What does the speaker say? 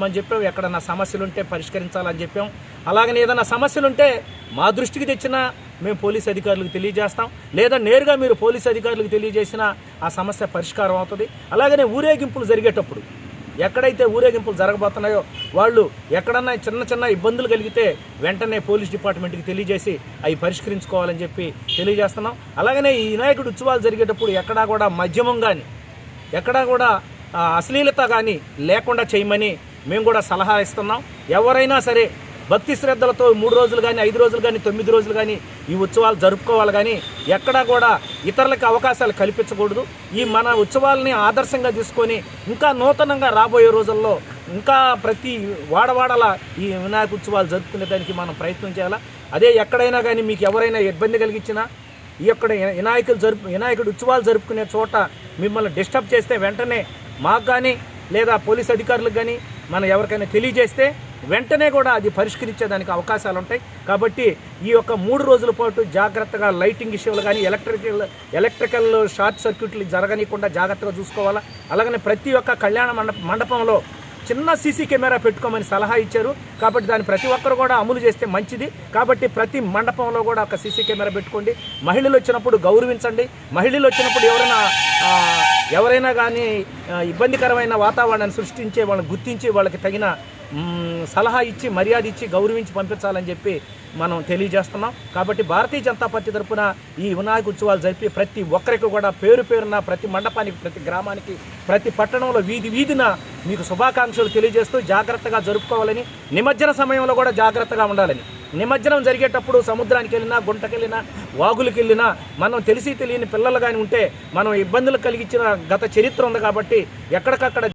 పరిష్కరించమని చెప్పాం. ఎక్కడన్నా సమస్యలు ఉంటే పరిష్కరించాలని చెప్పాం. అలాగనే ఏదైనా సమస్యలు ఉంటే మా దృష్టికి తెచ్చినా మేము పోలీస్ అధికారులకు తెలియజేస్తాం, లేదా నేరుగా మీరు పోలీస్ అధికారులకు తెలియజేసినా ఆ సమస్య పరిష్కారం అవుతుంది. అలాగనే ఊరేగింపులు జరిగేటప్పుడు ఎక్కడైతే ఊరేగింపులు జరగబోతున్నాయో వాళ్ళు ఎక్కడన్నా చిన్న చిన్న ఇబ్బందులు కలిగితే వెంటనే పోలీస్ డిపార్ట్మెంట్కి తెలియజేసి అవి పరిష్కరించుకోవాలని చెప్పి తెలియజేస్తున్నాం. అలాగనే ఈ వినాయకుడి ఉత్సవాలు జరిగేటప్పుడు ఎక్కడా కూడా మద్యమం కానీ ఎక్కడా కూడా అశ్లీలత కానీ లేకుండా చేయమని మేము కూడా సలహా ఇస్తున్నాం. ఎవరైనా సరే భక్తి శ్రద్ధలతో 3 రోజులు కానీ 5 రోజులు కానీ 9 రోజులు కానీ ఈ ఉత్సవాలు జరుపుకోవాలి, కానీ ఎక్కడా కూడా ఇతరులకు అవకాశాలు కల్పించకూడదు. ఈ మన ఉత్సవాలని ఆదర్శంగా తీసుకొని ఇంకా నూతనంగా రాబోయే రోజుల్లో ఇంకా ప్రతి వాడవాడల ఈ వినాయక ఉత్సవాలు జరుపుకునేదానికి మనం ప్రయత్నం చేయాలి. అదే ఎక్కడైనా కానీ మీకు ఎవరైనా ఇబ్బంది కలిగించినా ఈ యొక్క వినాయకుడి ఉత్సవాలు జరుపుకునే చోట మిమ్మల్ని డిస్టర్బ్ చేస్తే వెంటనే మాకు కానీ లేదా పోలీస్ అధికారులకు కానీ మనం ఎవరికైనా తెలియజేస్తే వెంటనే కూడా అది పరిష్కరించేదానికి అవకాశాలు ఉంటాయి. కాబట్టి ఈ యొక్క 3 రోజుల పాటు జాగ్రత్తగా లైటింగ్ విషయాలు కానీ ఎలక్ట్రికల్ షార్ట్ సర్క్యూట్లు జరగనీయకుండా జాగ్రత్తగా చూసుకోవాలా. అలాగనే ప్రతి ఒక్క కళ్యాణ మండపంలో చిన్న సీసీ కెమెరా పెట్టుకోమని సలహా ఇచ్చారు. కాబట్టి దాన్ని ప్రతి ఒక్కరు కూడా అమలు చేస్తే మంచిది. కాబట్టి ప్రతి మండపంలో కూడా ఒక సీసీ కెమెరా పెట్టుకోండి. మహిళలు వచ్చినప్పుడు గౌరవించండి. మహిళలు వచ్చినప్పుడు ఎవరైనా కానీ ఇబ్బందికరమైన వాతావరణాన్ని సృష్టించే వాళ్ళని గుర్తించి వాళ్ళకి తగిన సలహా ఇచ్చి మర్యాద ఇచ్చి గౌరవించి పంపించాలని చెప్పి మనం తెలియజేస్తున్నాం. కాబట్టి భారతీయ జనతా పార్టీ తరఫున ఈ వినాయక ఉత్సవాలు జరిపి ప్రతి ఒక్కరికి కూడా పేరున ప్రతి మండపానికి, ప్రతి గ్రామానికి, ప్రతి పట్టణంలో వీధిన మీకు శుభాకాంక్షలు తెలియజేస్తూ జాగ్రత్తగా జరుపుకోవాలని, నిమజ్జన సమయంలో కూడా జాగ్రత్తగా ఉండాలని. నిమజ్జనం జరిగేటప్పుడు సముద్రానికి వెళ్ళినా, గుంటకి వెళ్ళినా, వాగులకు వెళ్ళినా మనం తెలియని పిల్లలు కానీ ఉంటే మనం ఇబ్బందులు కలిగించిన గత చరిత్ర ఉంది. కాబట్టి ఎక్కడికక్కడ